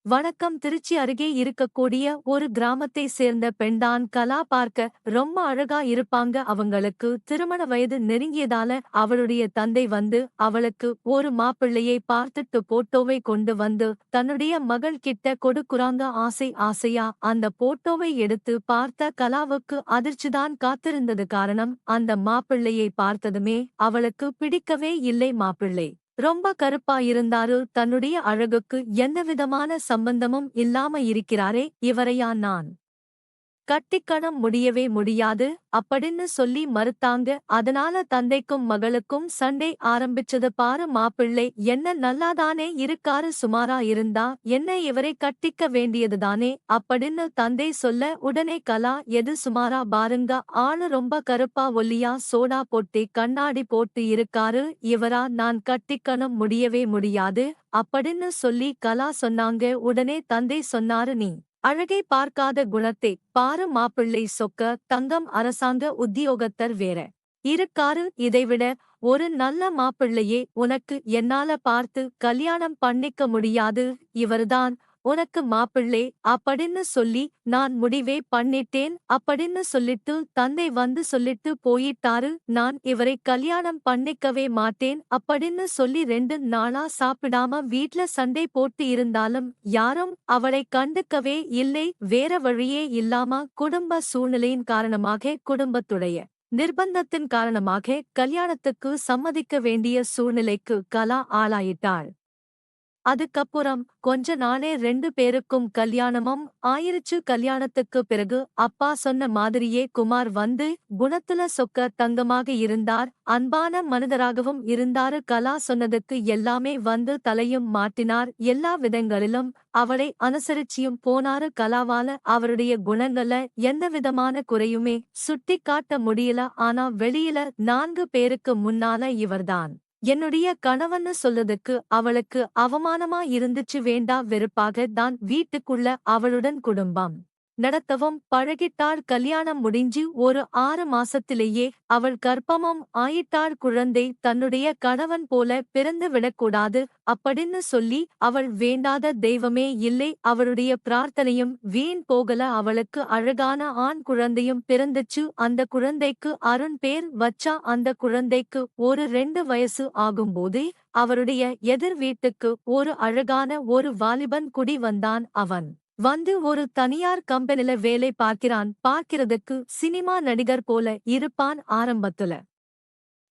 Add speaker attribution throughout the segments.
Speaker 1: வணக்கம். திருச்சி அருகே இருக்கக்கூடிய ஒரு கிராமத்தை சேர்ந்த பெண்தான் கலா. பார்க்க ரொம்ப அழகா இருப்பாங்க. அவங்களுக்கு திருமண வயது நெருங்கியதால அவளுடைய தந்தை வந்து அவளுக்கு ஒரு மாப்பிள்ளையை பார்த்துட்டு போட்டோவை கொண்டு வந்து தன்னுடைய மகள் கிட்ட கொடுக்குறாங்க. ஆசையா அந்த போட்டோவை எடுத்து பார்த்த கலாவுக்கு அதிர்ச்சிதான் காத்திருந்தது. காரணம், அந்த மாப்பிள்ளையை பார்த்ததுமே அவளுக்கு பிடிக்கவே இல்லை. மாப்பிள்ளை ரொம்ப கருப்பா இருந்தாரு. தன்னுடைய அழகுக்கு எந்தவிதமான சம்பந்தமும் இல்லாம இருக்கிறாரே, இவரையா நான் கட்டிக்கணும் முடியவே முடியாது அப்படின்னு சொல்லி மறுத்தாங்க. அதனால தந்தைக்கும் மகளுக்கும் சண்டை ஆரம்பிச்சது. பாரு, மாப்பிள்ளை என்ன நல்லாதானே இருக்காரு, சுமாரா இருந்தா என்ன, இவரை கட்டிக்க வேண்டியதுதானே அப்படின்னு தந்தை சொல்ல, உடனே கலா, எது சுமாரா பாருங்க, ஆளு ரொம்ப கருப்பா ஒல்லியா சோடா போட்டு கண்ணாடி போட்டு இருக்காரு, இவரா நான் கட்டிக்கணும் முடியவே முடியாது அப்படின்னு சொல்லி கலா சொன்னாங்க. உடனே தந்தை சொன்னாரு, நீ அழகை பார்க்காத குணத்தை பாரு, மாப்பிள்ளை சொக்க தங்கம், அரசாங்க உத்தியோகத்தர் வேற இருக்காரு, இதைவிட ஒரு நல்ல மாப்பிள்ளையே உனக்கு என்னால பார்த்து கல்யாணம் பண்ணிக்க முடியாது, இவர்தான் உனக்கு மாப்பிள்ளை அப்படின்னு சொல்லி நான் முடிவே பண்ணிட்டேன் அப்படின்னு சொல்லிட்டு தந்தை வந்து சொல்லிட்டு போயிட்டாரு. நான் இவரை கல்யாணம் பண்ணிக்கவே மாட்டேன் அப்படின்னு சொல்லி 2 நாளா சாப்பிடாம வீட்ல சண்டை போட்டு இருந்தாலும் யாரும் அவளை கண்டுக்கவே இல்லை. வேற வழியே இல்லாம குடும்ப சூழ்நிலையின் காரணமாக, குடும்பத்துடைய நிர்பந்தத்தின் காரணமாக கல்யாணத்துக்கு சம்மதிக்க வேண்டிய சூழ்நிலைக்கு கலா ஆளாயிட்டாள். அதுக்கப்புறம் கொஞ்ச நாளே 2 பேருக்கும் கல்யாணமும் ஆயிருச்சு. கல்யாணத்துக்கு பிறகு அப்பா சொன்ன மாதிரியே குமார் வந்து குணத்துல சொக்க தங்கமாக இருந்தார். அன்பான மனிதராகவும் இருந்தாரு. கலா சொன்னதுக்கு எல்லாமே வந்து தலையும் மாட்டினார். எல்லா விதங்களிலும் அவளை அனுசரிச்சியும் போனாரு. கலாவால அவருடைய குணங்கள்ல எந்தவிதமான குறையுமே சுட்டி காட்ட முடியல. ஆனா வெளியில 4 பேருக்கு முன்னால இவர்தான் என்னுடைய கணவன்னு சொல்லதுக்கு அவளுக்கு அவமானமா இருந்துச்சு. வேண்டா வெறுப்பாக தான் வீட்டுக்குள்ள அவளுடன் குடும்பம் நடத்தவும் பழகிட்டாள். கல்யாணம் முடிஞ்சு ஒரு 6 மாசத்திலேயே அவள் கர்ப்பமும் ஆயிட்டாள். குழந்தை தன்னுடைய கணவன் போல பிறந்து விடக்கூடாது அப்படின்னு சொல்லி அவள் வேண்டாத தெய்வமே இல்லை. அவளுடைய பிரார்த்தனையும் வீண் போகல. அவளுக்கு அழகான ஆண் குழந்தையும் பிறந்துச்சு. அந்த குழந்தைக்கு அருண் பேர் வச்சா. அந்த குழந்தைக்கு ஒரு 2 வயசு ஆகும்போதே அவருடைய எதிர் வீட்டுக்கு ஒரு அழகான ஒரு வாலிபன் குடி வந்தான். அவன் வந்து ஒரு தனியார் கம்பெனில வேலை பார்க்கிறான். பார்க்கிறதுக்கு சினிமா நடிகர் போல இருப்பான். ஆரம்பத்துல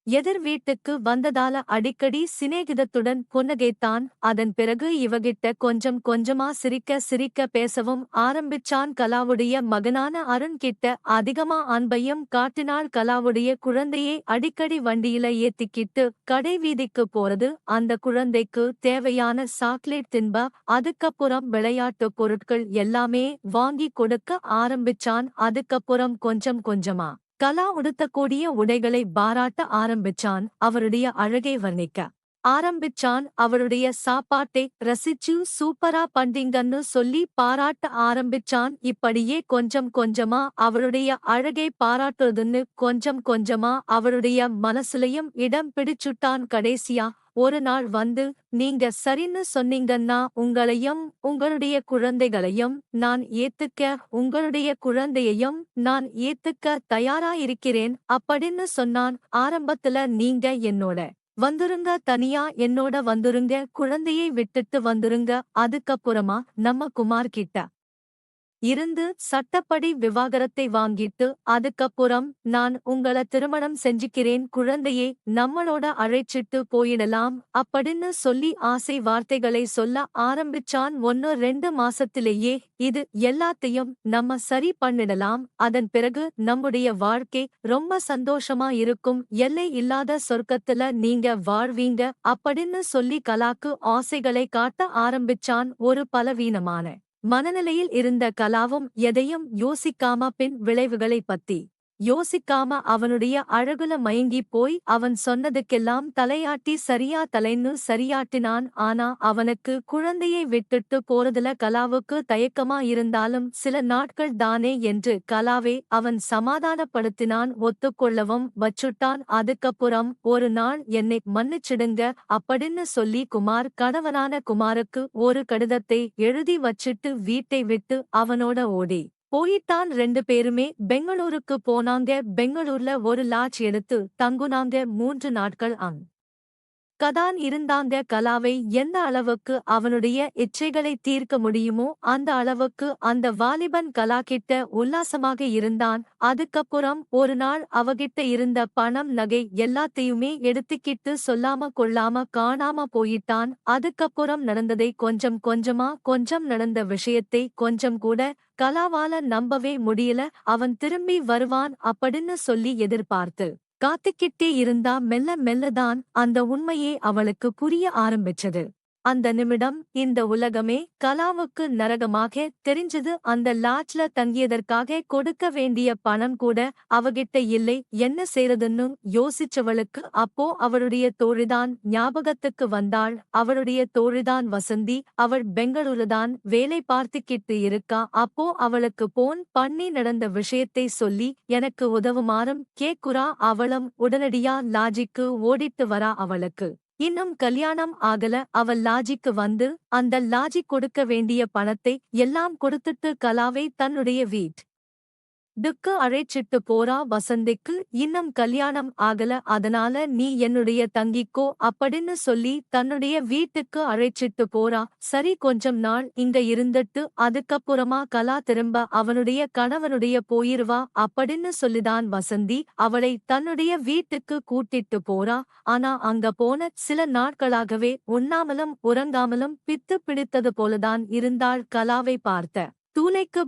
Speaker 1: எதிர் வீட்டுக்கு வந்ததால அடிக்கடி சிநேகிதத்துடன் புன்னகைத்தான். அதன் பிறகு இவகிட்ட கொஞ்சம் கொஞ்சமா சிரிக்க சிரிக்க பேசவும் ஆரம்பிச்சான். கலாவுடைய மகனான அருண் கிட்ட அதிகமா அன்பையும் காட்டினாள். கலாவுடைய குழந்தையை அடிக்கடி வண்டியில ஏத்திக்கிட்டு கடை வீதிக்கு போறது, அந்த குழந்தைக்கு தேவையான சாக்லேட் தின்ப, அதுக்கப்புறம் விளையாட்டு பொருட்கள் எல்லாமே வாங்கி கொடுக்க ஆரம்பிச்சான். அதுக்கப்புறம் கொஞ்சம் கொஞ்சமா கலா உடுத்தக்கூடிய உடைகளை பாராட்ட ஆரம்பிச்சான். அவருடைய அழகை வர்ணிக்க ஆரம்பிச்சான். அவளுடைய சாப்பாட்டை ரசிச்சு சூப்பரா பண்டிங்கன்னு சொல்லி பாராட்ட ஆரம்பிச்சான். இப்படியே கொஞ்சம் கொஞ்சமா அவளுடைய அழகை பாராட்டுறதுன்னு கொஞ்சம் கொஞ்சமா அவளுடைய மனசுலயும் இடம் பிடிச்சுட்டான். கடைசியா ஒரு நாள் வந்து, நீங்க சரின்னு சொன்னீங்கன்னா உங்களையும் உங்களுடைய குழந்தைகளையும் நான் ஏத்துக்க, உங்களுடைய குழந்தையையும் நான் ஏத்துக்க தயாரா இருக்கிறேன் அப்படின்னு சொன்னான். ஆரம்பத்துல நீங்க என்னோட வந்துருங்க, தனியா என்னோட வந்துருங்க, குழந்தையை விட்டுட்டு வந்துருங்க, அதுக்கப்புறமா நம்ம குமார் கிட்ட இருந்து சட்டப்படி விவாகரத்தை வாங்கிட்டு அதுக்கப்புறம் நான் உங்கள திருமணம் செஞ்சுக்கிறேன், குழந்தையை நம்மளோட அழைச்சிட்டு போயிடலாம் அப்படின்னு சொல்லி ஆசை வார்த்தைகளை சொல்ல ஆரம்பிச்சான். 1-2 மாசத்திலேயே இது எல்லாத்தையும் நம்ம சரி பண்ணிடலாம், அதன் பிறகு நம்முடைய வாழ்க்கை ரொம்ப சந்தோஷமா இருக்கும், எல்லை இல்லாத சொர்க்கத்துல நீங்க வாழ்வீங்க அப்படின்னு சொல்லி கலாக்கு ஆசைகளை காட்ட ஆரம்பிச்சான். ஒரு பலவீனமான மனநிலையில் இருந்த கலாவும் எதையும் யோசிக்காம பின் விளைவுகளை பத்தி யோசிக்காம அவனுடைய அழகுல மயங்கிப் போய் அவன் சொன்னதுக்கெல்லாம் தலையாட்டி சரியா தலைன்னு சரியாட்டினான். ஆனா அவனுக்கு குழந்தையை விட்டுட்டு போறதுல கலாவுக்கு தயக்கமா இருந்தாலும் சில நாட்கள் தானே என்று கலாவை அவன் சமாதானப்படுத்தினான். ஒத்துக்கொள்ளவும் வச்சுட்டான். அதுக்கப்புறம் ஒரு நாள் என்னை மன்னிச்சிடுங்க அப்படின்னு சொல்லி குமார் கணவனான குமாருக்கு ஒரு கடிதத்தை எழுதி வச்சிட்டு வீட்டை விட்டு அவனோட ஓடி போயிட்டான். 2 பேருமே பெங்களூருக்கு போனாங்க. பெங்களூர்ல ஒரு லாட்ஜ் எடுத்து தங்குனாங்க. 3 நாட்கள் கதான் இருந்தாங்க. கலாவை எந்த அளவுக்கு அவனுடைய இச்சைகளை தீர்க்க முடியுமோ அந்த அளவுக்கு அந்த வாலிபன் கலா கிட்ட உல்லாசமாக இருந்தான். அதுக்கப்புறம் ஒரு நாள் அவகிட்ட இருந்த பணம் நகை எல்லாத்தையுமே எடுத்துக்கிட்டு சொல்லாம கொள்ளாம காணாம போயிட்டான். அதுக்கப்புறம் நடந்ததை கொஞ்சம் நடந்த விஷயத்தை கொஞ்சம் கூட கலாவால நம்பவே முடியல. அவன் திரும்பி வருவான் அப்படின்னு சொல்லி எதிர்பார்த்து காத்துக்கிட்டே இருந்தா. மெல்ல மெல்லதான் அந்த உண்மையே அவளுக்கு புரிய ஆரம்பிச்சது. அந்த நிமிடம் இந்த உலகமே கலாவுக்கு நரகமாக தெரிஞ்சது. அந்த லாட்ஜ்ல தங்கியதற்காக கொடுக்க வேண்டிய பணம் கூட அவகிட்ட இல்லை. என்ன செய்றதுன்னு யோசிச்சவளுக்கு அப்போ அவளுடைய தோழிதான் ஞாபகத்துக்கு வந்தாள். அவளுடைய தோழிதான் வசந்தி. அவள் பெங்களூருதான் வேலை பார்த்துக்கிட்டு இருக்கா. அப்போ அவளுக்கு போன் பண்ணி நடந்த விஷயத்தை சொல்லி எனக்கு உதவுமாறும் கேக்குறா. அவளும் உடனடியா லாட்ஜுக்கு ஓடிட்டு வரா. அவளுக்கு இன்னும் கல்யாணம் ஆகல. அவள் லாட்ஜுக்கு வந்து அந்த லாட்ஜ் கொடுக்க வேண்டிய பணத்தை எல்லாம் கொடுத்துட்டு கலாவை தன்னுடைய வீட்டுக்கு அழைச்சிட்டு போறா. வசந்திக்கு இன்னும் கல்யாணம் ஆகல, அதனால நீ என்னுடைய தங்கிக்கோ அப்படின்னு சொல்லி தன்னுடைய வீட்டுக்கு அழைச்சிட்டு போறா. சரி, கொஞ்சம் நாள் இங்க இருந்துட்டு அதுக்கப்புறமா கலா திரும்ப அவனுடைய கணவனுடைய போயிருவா அப்படின்னு சொல்லிதான் வசந்தி அவளை தன்னுடைய வீட்டுக்கு கூட்டிட்டு போறா. ஆனா அங்க போன சில நாட்களாகவே உண்ணாமலும் உறங்காமலும் பித்து பிடித்தது போலதான் இருந்தாள். கலாவை பார்த்த தூளைக்கு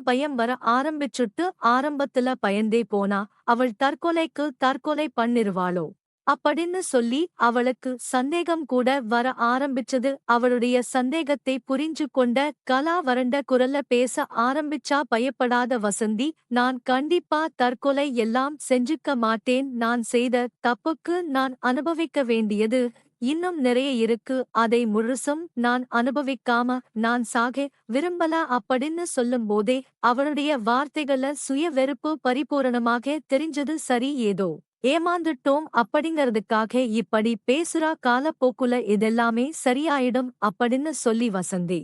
Speaker 1: பயம் வர ஆரம்பிச்சுட்டு ஆரம்பத்துல பயந்தே போனா. அவள் தற்கொலை பண்ணிருவாளோ அப்படின்னு சொல்லி அவளுக்கு சந்தேகம் கூட வர ஆரம்பிச்சது. அவளுடைய சந்தேகத்தை புரிஞ்சு கொண்ட கலா வறண்ட குரல்ல பேச ஆரம்பிச்சா. பயப்படாத வசந்தி, நான் கண்டிப்பா தற்கொலை எல்லாம் செஞ்சுக்க மாட்டேன். நான் செய்த தப்புக்கு நான் அனுபவிக்க வேண்டியது இன்னும் நிறைய இருக்கு. அதை முழுசும் நான் அனுபவிக்காம நான் சாக விரும்பல அப்படின்னு சொல்லும்போதே அவளுடைய வார்த்தைகள சுய வெறுப்பு பரிபூரணமாக தெரிஞ்சது. சரி, ஏதோ ஏமாந்துட்டோம் அப்படிங்கறதுக்காக இப்படி பேசுறா. காலப்போக்குல இதெல்லாமே சரியாயிடும் அப்படின்னு சொல்லி வசந்தி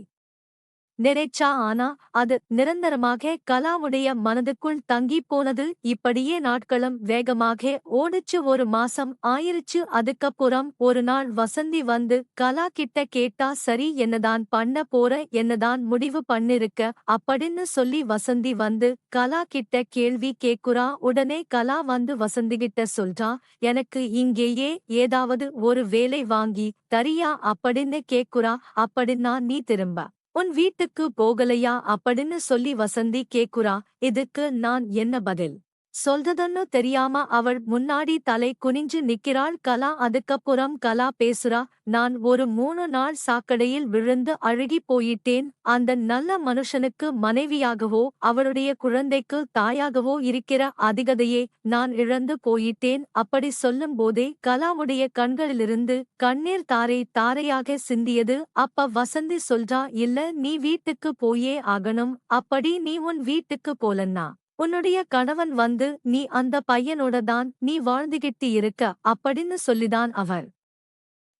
Speaker 1: நினைச்சா. ஆனா அது நிரந்தரமாக கலாவுடைய மனதுக்குள் தங்கிப் போனது. இப்படியே நாட்களும் வேகமாக ஓடிச்சு. 1 மாசம் ஆயிருச்சு. அதுக்கப்புறம் ஒரு நாள் வசந்தி வந்து கலா கிட்ட கேட்டா. சரி, என்னதான் பண்ண போற, என்னதான் முடிவு பண்ணிருக்க அப்படின்னு சொல்லி வசந்தி வந்து கலா கிட்ட கேள்வி கேக்குறா. உடனே கலா வந்து வசந்திகிட்ட சொல்றா, எனக்கு இங்கேயே ஏதாவது ஒரு வேலை வாங்கி தரியா அப்படின்னு கேக்குறா. அப்படின்னா நீ திரும்ப உன் வீட்டுக்கு போகலையா அப்படின்னு சொல்லி வசந்தி கேக்குறா. இதுக்கு நான் என்ன பதில் சொல்றதுன்னு தெரியாம அவள் முன்னாடி தலை குனிஞ்சு நிக்கிறாள் கலா. அதுக்கப்புறம் கலா பேசுறா. நான் ஒரு 3 நாள் சாக்கடையில் விழுந்து அழுகி போயிட்டேன். அந்த நல்ல மனுஷனுக்கு மனைவியாகவோ அவளுடைய குழந்தைக்கு தாயாகவோ இருக்கிற அதிகதையே நான் இழந்து போயிட்டேன். அப்படி சொல்லும் போதே கலாவுடைய கண்களிலிருந்து கண்ணீர் தாரை தாரையாக சிந்தியது. அப்ப வசந்தி சொல்றா, இல்ல, நீ வீட்டுக்கு போயே ஆகணும். அப்படி நீ உன் வீட்டுக்கு போலன்னா உன்னுடைய கணவன் வந்து நீ அந்த பையனோட தான் நீ வாழ்ந்துகிட்டு இருக்க அப்படின்னு சொல்லிதான் அவர்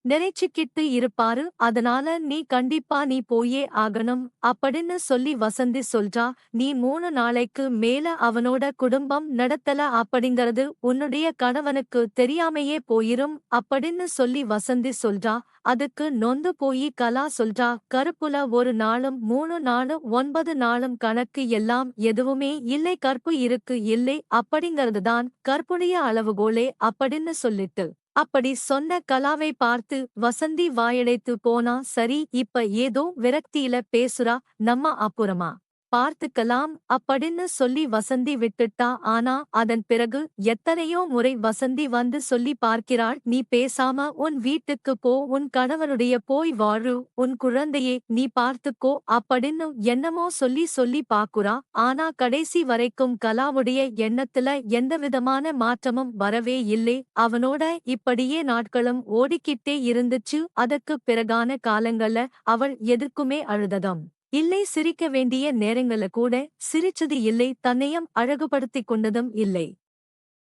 Speaker 1: நினைச்சுக்கிட்டு இருப்பாரு. அதனால நீ கண்டிப்பா நீ போயே ஆகணும் அப்படின்னு சொல்லி வசந்தி சொல்றா. நீ 3 நாளைக்கு மேல அவனோட குடும்பம் நடத்தல அப்படிங்கறது உன்னுடைய கணவனுக்கு தெரியாமையே போயிரும் அப்படின்னு சொல்லி வசந்தி சொல்றா. அதுக்கு நொந்து போயி கலா சொல்றா, கருப்புல ஒரு நாளும் 3 நாளும் 9 நாளும் கணக்கு எல்லாம் எதுவுமே இல்லை. கற்பு இருக்கு இல்லை அப்படிங்கறதுதான் கற்புடைய அளவுகோலே அப்படின்னு சொல்லிட்டு அப்படி சொன்ன கலாவை பார்த்து வசந்தி வாயடைத்து போனா. சரி, இப்ப ஏதோ விரக்தியில பேசுறா. நம்ம அப்புறமா பார்த்துக்கலாம் அப்படின்னு சொல்லி வசந்தி விட்டுட்டா. ஆனா அதன் பிறகு எத்தனையோ முறை வசந்தி வந்து சொல்லி பார்க்கிறாள், நீ பேசாம உன் வீட்டுக்கு போ, உன் கணவருடைய போய் வாழு, உன் குழந்தையை நீ பார்த்துக்கோ அப்படின்னு என்னமோ சொல்லி சொல்லி பாக்குறா. ஆனா கடைசி வரைக்கும் கலாவுடைய எண்ணத்துல எந்தவிதமான மாற்றமும் வரவே இல்லை. அவனோட இப்படியே நாட்களும் ஓடிக்கிட்டே இருந்துச்சு. அதற்குப் பிறகான காலங்கள்ல அவள் எதுக்குமே அழுததும் இல்லை, சிரிக்க வேண்டிய நேரங்கள்ல கூட சிரிச்சது இல்லை, தன்னையும் அழகுபடுத்திக் கொண்டதும் இல்லை,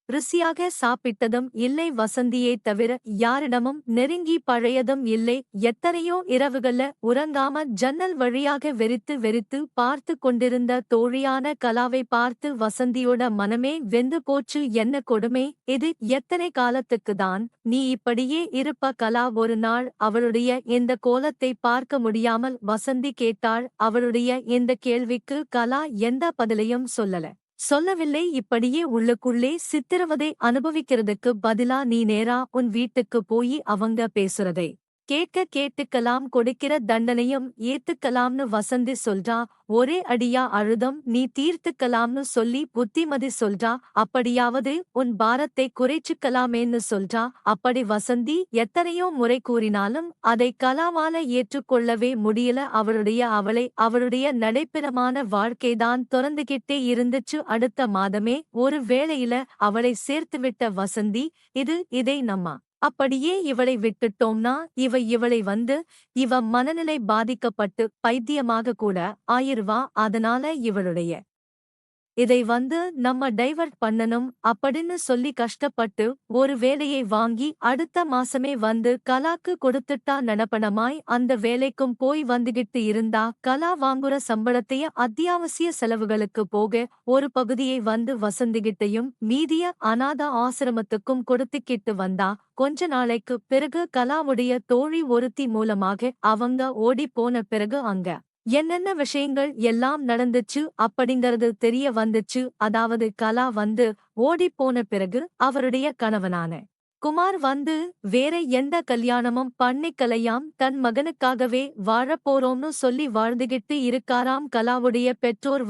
Speaker 1: ருசியாக சாப்பிட்டதும் இல்லை, வசந்தியை தவிர யாரிடமும் நெருங்கி பழையதும் இல்லை. எத்தனையோ இரவுகள்ல உறங்காம ஜன்னல் வழியாக வெறித்து வெறித்து பார்த்து கொண்டிருந்த தோழியான கலாவை பார்த்து வசந்தியோட மனமே வெந்து போச்சு. என்ன கொடுமை இது, எத்தனை காலத்துக்குதான் நீ இப்படியே இருப்ப கலா? ஒரு நாள் அவளுடைய இந்த கோலத்தை பார்க்க முடியாமல் வசந்தி கேட்டாள். அவளுடைய இந்த கேள்விக்கு கலா எந்த பதிலையும் சொல்லவில்லை. இப்படியே உள்ளுக்குள்ளே சித்திரவதை அனுபவிக்கிறதுக்கு பதிலா நீ நேரா உன் வீட்டுக்கு போயி அவங்க பேசுறதை கேட்டுக்கலாம், கொடுக்கிற தண்டனையும் ஏத்துக்கலாம்னு வசந்தி சொல்றா. ஒரே அடியா அழுதம் நீ தீர்த்துக்கலாம்னு சொல்லி புத்திமதி சொல்றா. அப்படியாவது உன் பாரத்தை குறைச்சுக்கலாமேன்னு சொல்றா. அப்படி வசந்தி எத்தனையோ முறை கூறினாலும் அதை கலாவால ஏற்றுக்கொள்ளவே முடியல. அவளுடைய நடைபெறமான வாழ்க்கைதான் தொடர்ந்துகிட்டே இருந்துச்சு. அடுத்த மாதமே ஒரு வேளையில அவளை சேர்த்துவிட்ட வசந்தி, இதை நம்ம அப்படியே இவளை விட்டுட்டோம்னா இவ மனநிலை பாதிக்கப்பட்டு பைத்தியமாக கூட ஆயிருவா. அதனால இதை நம்ம டைவர்ட் பண்ணணும் அப்படின்னு சொல்லி கஷ்டப்பட்டு ஒரு வேலையை வாங்கி அடுத்த மாசமே கலாக்கு கொடுத்துட்டா. நடப்பணமாய் அந்த வேலைக்கும் போய் வந்துகிட்டு இருந்தா. கலா வாங்குற சம்பளத்தைய அத்தியாவசிய செலவுகளுக்கு போக ஒரு பகுதியை வசந்திகிட்டையும் மீதிய அநாத ஆசிரமத்துக்கும் கொடுத்துக்கிட்டு வந்தா. கொஞ்ச நாளைக்கு பிறகு கலாவுடைய தோழி ஒருத்தி மூலமாக அவங்க ஓடி போன பிறகு அங்க என்னென்ன விஷயங்கள் எல்லாம் நடந்துச்சு அப்படிங்கறது தெரிய வந்துச்சு. அதாவது கலா ஓடிப்போன பிறகு அவருடைய கணவனான குமார் வேற எந்த கல்யாணமும் பண்ணிக்கலையாம். தன் மகனுக்காகவே வாழப்போறோம்னு சொல்லி வாழ்ந்துகிட்டு இருக்காராம். கலாவுடைய பெற்றோர்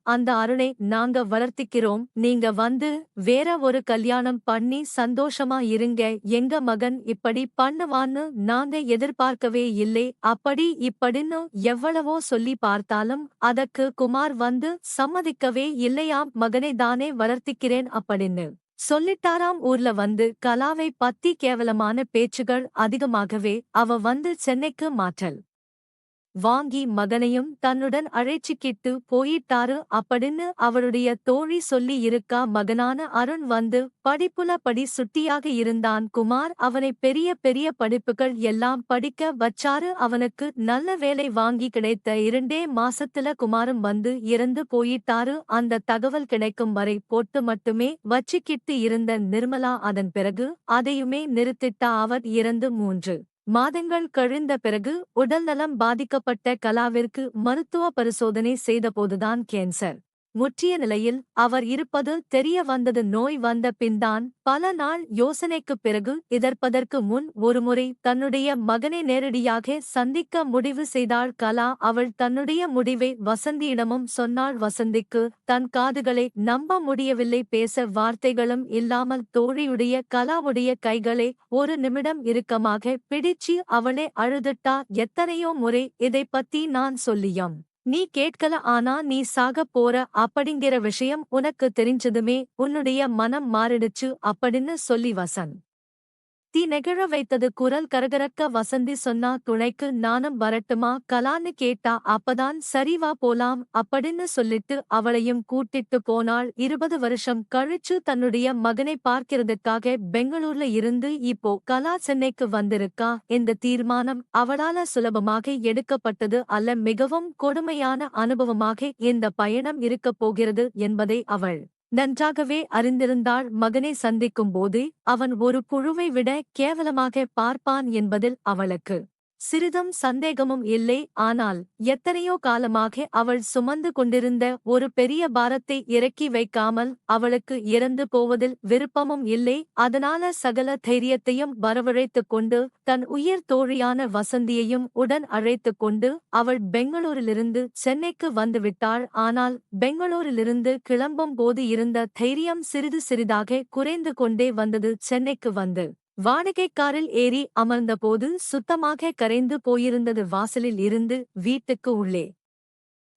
Speaker 1: அந்த அருணை நாங்க வளர்த்திக்கிறோம், நீங்க வேற ஒரு கல்யாணம் பண்ணி சந்தோஷமா இருங்க, எங்க மகன் இப்படி பண்ணுவான்னு நாங்க எதிர்பார்க்கவே இல்லை, அப்படி இப்படின்னு எவ்வளவோ சொல்லி பார்த்தாலும் அதற்கு குமார் சம்மதிக்கவே இல்லையாம். மகனை தானே வளர்த்திக்கிறேன் அப்படின்னு சொல்லிட்டாராம். ஊர்ல கலாவை பத்தி கேவலமான பேச்சுகள் அதிகமாகவே அவ சென்னைக்கு மாற்றல் வாங்கி மகனையும் தன்னுடன் அழைச்சிக்கிட்டு போயிட்டாரு அப்படின்னு அவளுடைய தோழி சொல்லி இருக்கா. மகனான அருண் படிப்புல சுட்டியாக இருந்தான். குமார் அவனை பெரிய பெரிய படிப்புகள் எல்லாம் படிக்க வச்சாரு. அவனுக்கு நல்ல வேலை வாங்கி கிடைத்த 2 மாசத்துல குமாரும் இறந்து போயிட்டாரு. அந்த தகவல் கிடைக்கும் வரை போட்டு மட்டுமே வச்சிக்கிட்டு இருந்த நிர்மலா அதன் பிறகு அதையுமே நிறுத்திட்டா. அவர் இறந்து 3 மாதங்கள் கழிந்த பிறகு உடல்நலம் பாதிக்கப்பட்ட கலாவிற்கு மருத்துவ பரிசோதனை செய்தபோதுதான் கேன்சர் முற்றிய நிலையில் அவர் இருப்பது தெரிய வந்தது. நோய் வந்த பின்தான் பல நாள் யோசனைக்குப் பிறகு இதற்பதற்கு முன் ஒருமுறை தன்னுடைய மகனை நேரடியாக சந்திக்க முடிவு செய்தாள் கலா. அவள் தன்னுடைய முடிவை வசந்தியிடமும் சொன்னாள். வசந்திக்கு தன் காதுகளை நம்ப முடியவில்லை. பேச வார்த்தைகளும் இல்லாமல் தோழியுடைய கலாவுடைய கைகளை ஒரு நிமிடம் இறுக்கமாக பிடிச்சு அவளே அழுதுட்டா. எத்தனையோ முறை இதை பத்தி நான் சொல்லியும் நீ கேட்கல, ஆனா நீ சாகப் போற அப்படிங்கிற விஷயம் உனக்கு தெரிஞ்சதுமே உன்னுடைய மனம் மாறிடுச்சு அப்படின்னு சொல்லி தீ நெகிழ வைத்தது. குரல் கரகரக்க வசந்தி சொன்னா, துணைக்கு நானும் வரட்டுமா கலான்னு கேட்டா. அப்பதான் சரி வா போலாம் அப்படின்னு சொல்லிட்டு அவளையும் கூட்டிட்டு போனாள். 20 வருஷம் கழிச்சு தன்னுடைய மகனை பார்க்கிறதுக்காக பெங்களூர்ல இருந்து இப்போ கலா சென்னைக்கு வந்திருக்கா. இந்த தீர்மானம் அவளால சுலபமாக எடுக்கப்பட்டது அல்ல, மிகவும் கொடுமையான அனுபவமாக இந்த பயணம் இருக்கப் போகிறது என்பதை அவள் நன்றாகவே அறிந்திருந்தாள். மகனை சந்திக்கும் போது அவன் ஒரு புழுவை விட கேவலமாக பார்ப்பான் என்பதில் அவளுக்கு சிறிதும் சந்தேகமும் இல்லை. ஆனால் எத்தனையோ காலமாக அவள் சுமந்து கொண்டிருந்த ஒரு பெரிய பாரத்தை இறக்கி வைக்காமல் அவளுக்கு இறந்து போவதில் விருப்பமும் இல்லை. அதனால சகல தைரியத்தையும் வரவழைத்துக் கொண்டு தன் உயிர் தோழியான வசந்தியையும் உடன் அழைத்துக் கொண்டு அவள் பெங்களூரிலிருந்து சென்னைக்கு வந்துவிட்டாள். ஆனால் பெங்களூரிலிருந்து கிளம்பும் போது இருந்த தைரியம் சிறிது சிறிதாக குறைந்து கொண்டே வந்தது. சென்னைக்கு வந்து வாடகைக் காரில் ஏறி அமர்ந்தபோது சுத்தமாக கரைந்து போயிருந்தது. வாசலில் இருந்து வீட்டுக்கு உள்ளே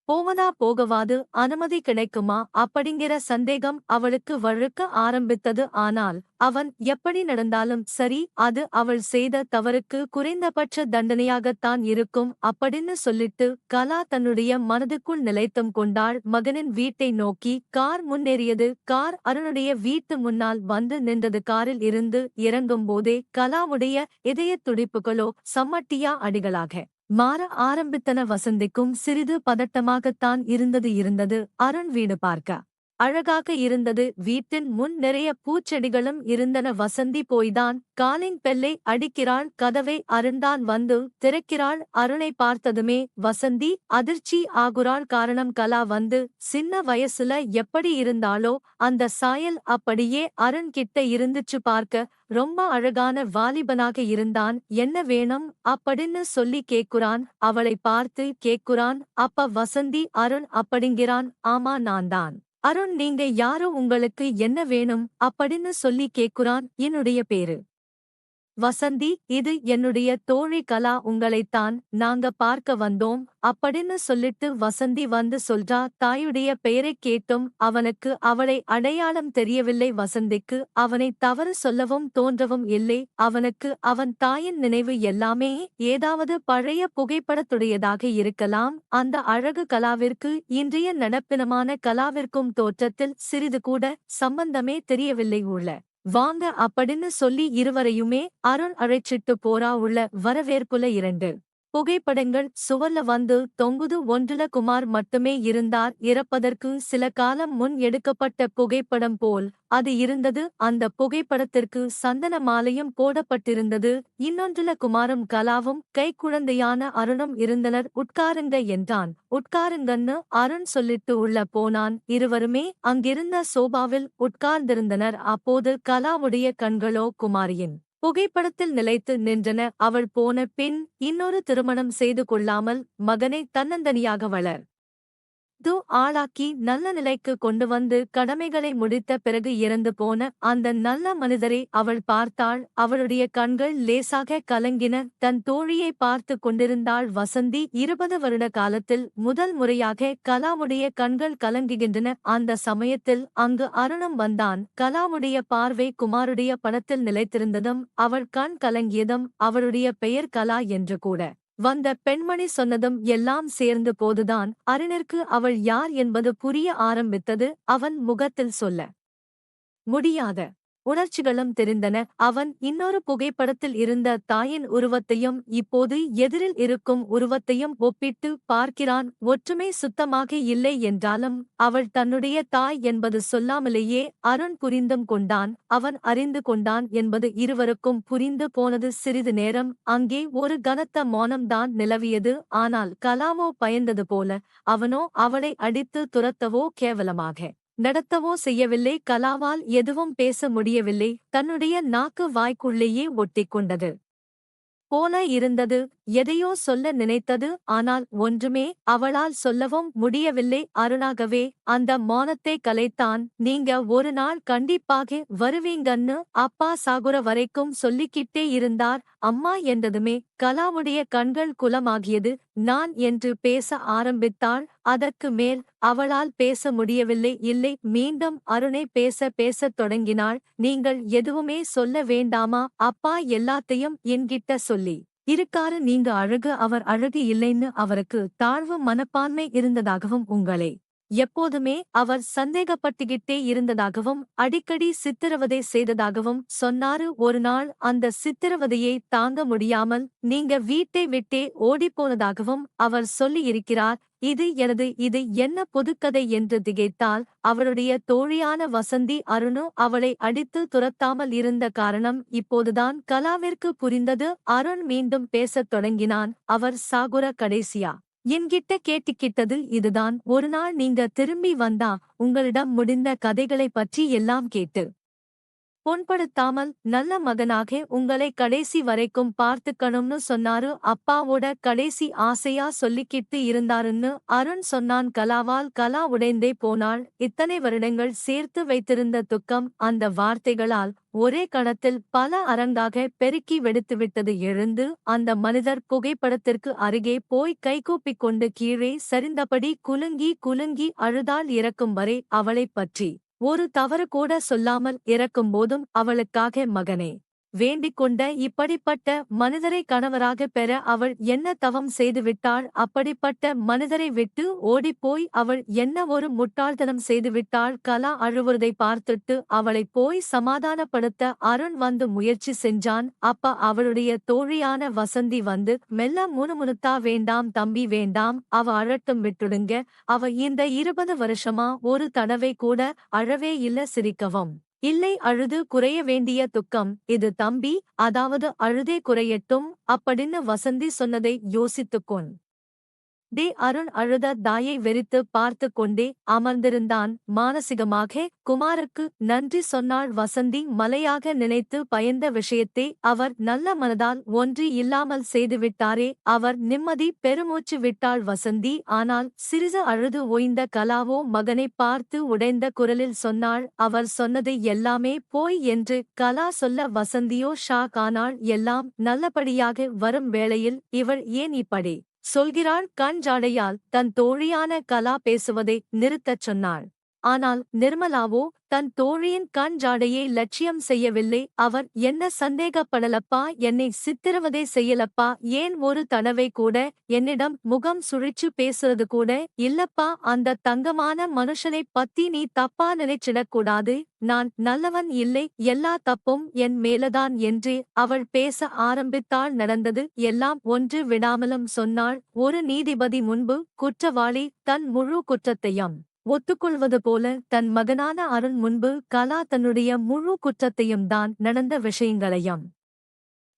Speaker 1: போவதா போகவாது அனுமதி கிடைக்குமா அப்படிங்கிற சந்தேகம் அவளுக்கு வழுக்க ஆரம்பித்தது. ஆனால் அவன் எப்படி நடந்தாலும் சரி, அது அவள் செய்த தவறுக்கு குறைந்தபட்ச தண்டனையாகத்தான் இருக்கும் அப்படின்னு சொல்லிட்டு கலா தன்னுடைய மனதுக்குள் நிலைத்தும் கொண்டாள். மகனின் வீட்டை நோக்கி கார் முன்னேறியது. கார் அருணுடைய வீட்டு முன்னால் வந்து நின்றது. காரில் இருந்து இறங்கும்போதே கலாவுடைய இதயத் துடிப்புகளோ சம்மட்டியா அடிகளாக மாற ஆரம்பித்தன. வசந்திக்கும் சிறிது பதட்டமாகத்தான் இருந்தது. அருண் வீடு பார்க்க அழகாக இருந்தது. வீட்டின் முன் நிறைய பூச்செடிகளும் இருந்தன. வசந்தி போய்தான் காலிங் பெல்லை அடிக்கிறாள். கதவை அருண்தான் வந்து திறக்கிறாள். அருணை பார்த்ததுமே வசந்தி அதிர்ச்சி ஆகுறாள். காரணம், கலா வந்து சின்ன வயசுல எப்படி இருந்தாளோ அந்த சாயல் அப்படியே அருண் கிட்ட இருந்துச்சு. பார்க்க ரொம்ப அழகான வாலிபனாக இருந்தான். என்ன வேணும் அப்படின்னு சொல்லி கேக்குறான். அவளை பார்த்து கேக்குறான். அப்ப வசந்தி அருண் அப்படிங்கிறான். ஆமா, நான்தான் அருண். நீங்க யாரோ, உங்களுக்கு என்ன வேணும் அப்படின்னு சொல்லி கேக்குறான். என்னுடைய பேரு வசந்தி, இது என்னுடைய தோழி கலா, உங்களைத்தான் நாங்க பார்க்க வந்தோம் அப்படின்னு சொல்லிட்டு வசந்தி வந்து சொல்றா. தாயுடைய பெயரைக் கேட்டும் அவனுக்கு அவளை அடையாளம் தெரியவில்லை. வசந்திக்கு அவனை தவறு சொல்லவும் தோன்றவும் இல்லை. அவனுக்கு அவன் தாயின் நினைவு எல்லாமே ஏதாவது பழைய புகைப்படத்துடையதாக இருக்கலாம். அந்த அழகு கலாவிற்கு இன்றைய நடப்பினமான கலாவிற்கும் தோற்றத்தில் சிறிது கூட சம்பந்தமே தெரியவில்லை. உள்ள வாங்க அப்படின்னு சொல்லி இருவரையுமே அருண் அழைச்சிட்டு போறா. உள்ள வரவேற்புல 2 புகைப்படங்கள் சுவர்ல வந்து தொங்குது. ஒன்றுல குமார் மட்டுமே இருந்தார். இறப்பதற்கு சில காலம் முன் எடுக்கப்பட்ட புகைப்படம் போல் அது இருந்தது. அந்த புகைப்படத்திற்கு சந்தன மாலையும் போடப்பட்டிருந்தது. இன்னொன்றுல குமாரும் கலாவும் கைக்குழந்தையான அருணும் இருந்தனர். உட்காருங்க என்றான். உட்காருங்கன்னு அருண் சொல்லிட்டு உள்ள போனான். இருவருமே அங்கிருந்த சோபாவில் உட்கார்ந்திருந்தனர். அப்போது கலாவுடைய கண்களோ குமாரியின் புகைப்படத்தில் நிலைத்து நின்றன. அவள் போன பின் இன்னொரு திருமணம் செய்து கொள்ளாமல் மகனை தன்னந்தனியாக வளர் ஆளாக்கி நல்ல நிலைக்கு கொண்டு வந்து கடமைகளை முடித்த பிறகு இறந்து போன அந்த நல்ல மனிதரை அவள் பார்த்தாள். அவளுடைய கண்கள் லேசாக கலங்கின. தன் தோழியை பார்த்து கொண்டிருந்தாள் வசந்தி. 20 வருட காலத்தில் முதல் முறையாக கலாவுடைய கண்கள் கலங்குகின்றன. அந்த சமயத்தில் அங்கு அருணம் வந்தான். கலாவுடைய பார்வை குமாருடைய படத்தில் நிலைத்திருந்ததும் அவள் கண் கலங்கியதும் அவளுடைய பெயர் கலா என்று கூட வந்த பெண்மணி சொன்னதும் எல்லாம் சேர்ந்து போதுதான் அருணிற்கு அவள் யார் என்பது புரிய ஆரம்பித்தது. அவன் முகத்தில் சொல்ல முடியாத உணர்ச்சிகளும் தெரிந்தன. அவன் இன்னொரு புகைப்படத்தில் இருந்த தாயின் உருவத்தையும் இப்போது எதிரில் இருக்கும் உருவத்தையும் ஒப்பிட்டு பார்க்கிறான். ஒற்றுமை சுத்தமாக இல்லை என்றாலும் அவள் தன்னுடைய தாய் என்பது சொல்லாமலேயே அருண் புரிந்தும் கொண்டான். அவன் அறிந்து கொண்டான் என்பது இருவருக்கும் புரிந்து போனது. சிறிது நேரம் அங்கே ஒரு கனத்த மௌனம்தான் நிலவியது. ஆனால் கலாவோ பயந்தது போல அவனோ அவளை அடித்து துரத்தவோ கேவலமாக நடத்தவோ செய்யவில்லை. கலாவால் எதுவும் பேச முடியவில்லை. தன்னுடைய நாக்கு வாய்க்குள்ளேயே ஒட்டிக்கொண்டது போல இருந்தது. எதையோ சொல்ல நினைத்தது. ஆனால் ஒன்றுமே அவளால் சொல்லவும் முடியவில்லை. அருணாகவே அந்த மௌனத்தை கலைத்தான். நீங்க ஒரு நாள் கண்டிப்பாக வருவீங்கன்னு அப்பா சாகுற வரைக்கும் சொல்லிக்கிட்டே இருந்தார். அம்மா என்றதுமே கலாவுடைய கண்கள் குலமாகியது. நான் என்று பேச ஆரம்பித்தாள். அதற்கு மேல் அவளால் பேச முடியவில்லை. இல்லை, மீண்டும் அருணை பேசத் தொடங்கினாள். நீங்கள் எதுவுமே சொல்ல வேண்டாமா? அப்பா எல்லாத்தையும் என்கிட்ட சொல்லி இருக்காரு. நீங்க அழகு, அவர் அழகு இல்லைன்னு அவருக்கு தாழ்வு மனப்பான்மை இருந்ததாகவும் உங்களை எப்போதுமே அவர் சந்தேகப்பட்டுகிட்டே இருந்ததாகவும் அடிக்கடி சித்திரவதை செய்ததாகவும் சொன்னாரு. ஒரு நாள் அந்த சித்திரவதையை தாங்க முடியாமல் நீங்க வீட்டை விட்டே ஓடிப்போனதாகவும் அவர் சொல்லியிருக்கிறார். இது என்ன புதுக்கதை என்று திகைத்தாள். அவளுடைய தோழியான வசந்தி. அருணு அவளை அடித்து துரத்தாமல் இருந்த காரணம் இப்போதுதான் கலாவிற்கு புரிந்தது. அருண் மீண்டும் பேசத் தொடங்கினான். அவர் சாகுற கடைசியா என்கிட்ட கேட்டுக்கிட்டது இதுதான். ஒரு நாள் நீங்க திரும்பி வந்தா உங்களிடம் முடிந்த கதைகளைப் பற்றி எல்லாம் கேட்டு பொன்படுத்தாமல் நல்ல மகனாக உங்களை கடைசி வரைக்கும் பார்த்துக்கணும்னு சொன்னாரு. அப்பாவோட கடைசி ஆசையா சொல்லிக்கிட்டு இருந்தாருன்னு அருண் சொன்னான். கலா உடைந்தே போனாள். இத்தனை வருடங்கள் சேர்த்து வைத்திருந்த துக்கம் அந்த வார்த்தைகளால் ஒரே கணத்தில் பல அரங்காக பெருக்கி வெடித்துவிட்டது. எழுந்து அந்த மனிதர் புகைப்படத்திற்கு அருகே போய் கைகூப்பிக் கொண்டு கீழே சரிந்தபடி குலுங்கி குலுங்கி அழுதாள். இறக்கும் வரை அவளைப் பற்றி ஒரு தவறு கூட சொல்லாமல் இறக்கும்போதும் அவளுக்காக மகனே வேண்டிக்கொண்ட இப்படிப்பட்ட மனிதரை கணவராகப் பெற அவள் என்ன தவம் செய்துவிட்டாள்? அப்படிப்பட்ட மனிதரை விட்டு ஓடிப்போய் அவள் என்ன ஒரு முட்டாள்தனம் செய்துவிட்டாள்? கலா அழுவுறதை பார்த்துட்டு அவளைப் போய் சமாதானப்படுத்த அருண் வந்து முயற்சி செஞ்சான். அப்ப அவளுடைய தோழியான வசந்தி வந்து மெல்ல முணுமுணுத்தா. வேண்டாம் தம்பி வேண்டாம், அவ அழட்டும், விட்டுடுங்க. அவ இந்த 20 வருஷமா ஒரு தடவை கூட அழவே இல்ல, சிரிக்கவும் இல்லை. அழுது குறைய வேண்டிய துக்கம் இது தம்பி, அதாவது அழுதே குறையட்டும் அப்படின்னு வசந்தி சொன்னதை யோசித்துக்கொண் டே அருண் அழுத தாயை வெறித்து பார்த்து கொண்டே அமர்ந்திருந்தான். மானசிகமாக குமாருக்கு நன்றி சொன்னாள் வசந்தி. மலையாக நினைத்து பயந்த விஷயத்தை அவர் நல்ல மனதால் ஒன்றி இல்லாமல் செய்துவிட்டாரே. அவர் நிம்மதி பெருமூச்சு விட்டாள் வசந்தி. ஆனால் சிறிது அழுது ஓய்ந்த கலாவோ மகனை பார்த்து உடைந்த குரலில் சொன்னாள். அவர் சொன்னது எல்லாமே போய் என்று கலா சொல்ல வசந்தியோ ஷாக் ஆனாள். எல்லாம் நல்லபடியாக வரும் வேளையில் இவள் ஏன் இப்படி சொல்கிறாள்? கண் ஜாடையால் தன் தோழியான கலா பேசுவதை நிறுத்தச் சொன்னாள். ஆனால் நிர்மலாவோ தன் தோழியின் கண் ஜாடையை லட்சியம் செய்யவில்லை. அவர் என்ன சந்தேகப்படலப்பா, என்னை சித்திரவதை செய்யலப்பா, ஏன் ஒரு தடவை கூட என்னிடம் முகம் சுழிச்சு பேசுறது கூட இல்லப்பா. அந்த தங்கமான மனுஷனைப் பத்தி நீ தப்பா நினைச்சிடக்கூடாது. நான் நல்லவன் இல்லை, எல்லா தப்பும் என் மேலதான் என்று அவள் பேச ஆரம்பித்தாள். நடந்தது எல்லாம் ஒன்று விடாமலும் சொன்னாள். ஒரு நீதிபதி முன்பு குற்றவாளி தன் முழு குற்றத்தையும் ஒத்துக்கொள்வது போல தன் மகனான அருண் முன்பு கலா தன்னுடைய முழு குற்றத்தையும் தான் நடந்த விஷயங்களையும்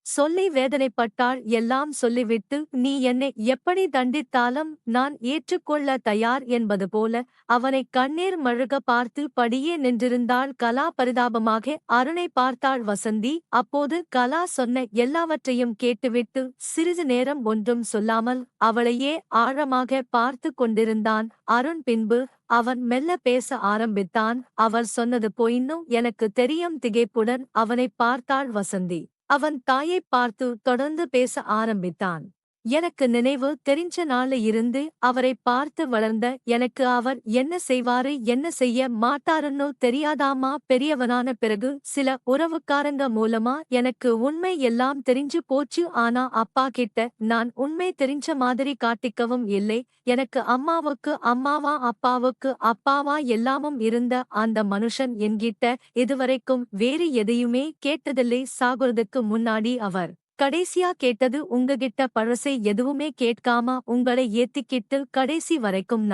Speaker 1: சொல்லி வேதனைப்பட்டாள். எல்லாம் சொல்லிவிட்டு நீ என்னை எப்படி தண்டித்தாலும் நான் ஏற்றுக்கொள்ள தயார் என்பது போல அவனை கண்ணீர் மழுக பார்த்து படியே நின்றிருந்தாள். கலா பரிதாபமாக அருணை பார்த்தாள். வசந்தி அப்போது கலா சொன்ன எல்லாவற்றையும் கேட்டுவிட்டு சிறிது நேரம் ஒன்றும் சொல்லாமல் அவளையே ஆழமாக பார்த்து கொண்டிருந்தான் அருண். பின்பு அவன் மெல்ல பேச ஆரம்பித்தான். அவர் சொன்னது பொய்ன்னு எனக்கு தெரியும். திகைப்புடன் அவனைப் பார்த்தாள் வசந்தி. அவன் தாயைப் பார்த்து தொடர்ந்து பேச ஆரம்பித்தான். எனக்கு நினைவு தெரிஞ்ச நாள்ல இருந்து அவரை பார்த்து வளர்ந்த எனக்கு அவர் என்ன செய்வாரு என்ன செய்ய மாட்டாருன்னோ தெரியாதாமா. பெரியவனான பிறகு சில உறவுக்காரங்க மூலமா எனக்கு உண்மை எல்லாம் தெரிஞ்சு போச்சு. ஆனா அப்பா கிட்ட நான் உண்மை தெரிஞ்ச மாதிரி காட்டிக்கவும் இல்லை. எனக்கு அம்மாவுக்கு அம்மாவா அப்பாவுக்கு அப்பாவா எல்லாமும் இருந்த அந்த மனுஷன் என்கிட்ட இதுவரைக்கும் வேறு எதையுமே கேட்டதில்லை. சாகுறதுக்கு முன்னாடி அவர் கடைசியா கேட்டது உங்ககிட்ட பழசை எதுவுமே கேட்காம உங்களை ஏத்திக்கிட்டு கடைசி வரைக்கும்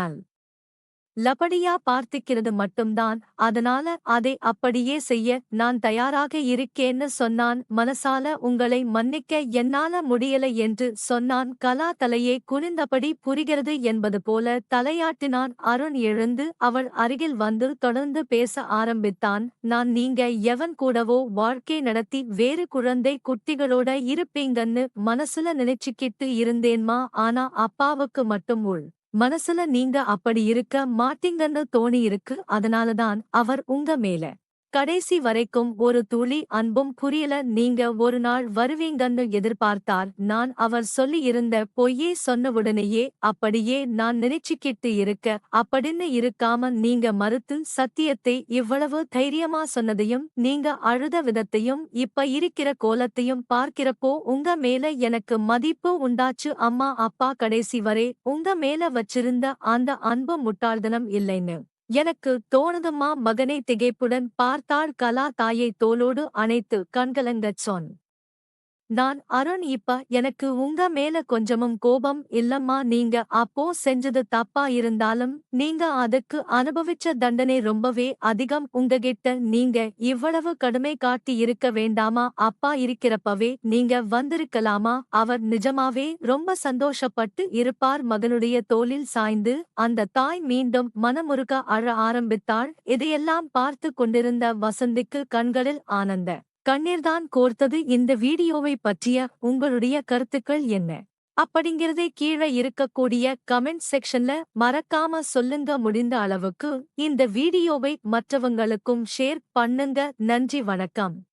Speaker 1: லபடியா பார்த்துக்கிறது மட்டும்தான். அதனால அதை அப்படியே செய்ய நான் தயாராக இருக்கேன்னு சொன்னான். மனசால உங்களை மன்னிக்க என்னால முடியல என்று சொன்னான். கலா தலையை குனிந்தபடி புரிகிறது என்பது போல தலையாட்டினான். அருண் எழுந்து அவள் அருகில் வந்து தொடர்ந்து பேச ஆரம்பித்தான். நான் நீங்க எவன் கூடவோ வாழ்க்கை நடத்தி வேறு குழந்தை குட்டிகளோட இருப்பீங்கன்னு மனசுல நினைச்சுக்கிட்டு இருந்தேன்மா. ஆனா அப்பாவுக்கு மட்டும் மனசுல நீங்க அப்படி இருக்க மாட்டீங்கன்னு தோணியிருக்கு. அதனாலதான் அவர் உங்க மேல கடைசி வரைக்கும் ஒரு துளி அன்பும் புரியல. நீங்க ஒரு நாள் வருவீங்கன்னு எதிர்பார்த்தார். நான் அவர் சொல்லியிருந்த பொய்யே சொன்னவுடனேயே அப்படியே நான் நினைச்சுக்கிட்டு இருக்க அப்படின்னு இருக்காம நீங்க மறுத்து சத்தியத்தை இவ்வளவு தைரியமா சொன்னதையும் நீங்க அழுத விதத்தையும் இப்ப இருக்கிற கோலத்தையும் பார்க்கிறப்போ உங்க மேல எனக்கு மதிப்பு உண்டாச்சு. அம்மா அப்பா கடைசி வரை உங்க மேல வச்சிருந்த அந்த அன்பு முட்டாள்தனம் இல்லைன்னு எனக்கு தோணுதம்மா. மகனை திகைப்புடன் பார்த்தாள் கலா. தாயை தோளோடு அணைத்து கண்கலங்கச் சொன். நான் அருண், இப்ப எனக்கு உங்க மேல கொஞ்சமும் கோபம் இல்லம்மா. நீங்க அப்போ செஞ்சது தப்பா இருந்தாலும் நீங்க அதுக்கு அனுபவிச்ச தண்டனை ரொம்பவே அதிகம். உங்ககிட்ட நீங்க இவ்வளவு கடுமை காட்டி இருக்க வேண்டாமா? அப்பா இருக்கிறப்பவே நீங்க வந்திருக்கலாமா? அவர் நிஜமாவே ரொம்ப சந்தோஷப்பட்டு இருப்பார். மகனுடைய தோளில் சாய்ந்து அந்த தாய் மீண்டும் மனமுருக அழ ஆரம்பித்தாள். இதையெல்லாம் பார்த்து கொண்டிருந்த வசந்திக்கு கண்களில் ஆனந்த கண்ணீர்தான் கோர்த்தது. இந்த வீடியோவை பற்றிய உங்களுடைய கருத்துக்கள் என்ன அப்படிங்கிறதை கீழே இருக்கக்கூடிய கமெண்ட் செக்ஷன்ல மறக்காம சொல்லுங்க. முடிந்த அளவுக்கு இந்த வீடியோவை மற்றவங்களுக்கும் ஷேர் பண்ணுங்க. நன்றி, வணக்கம்.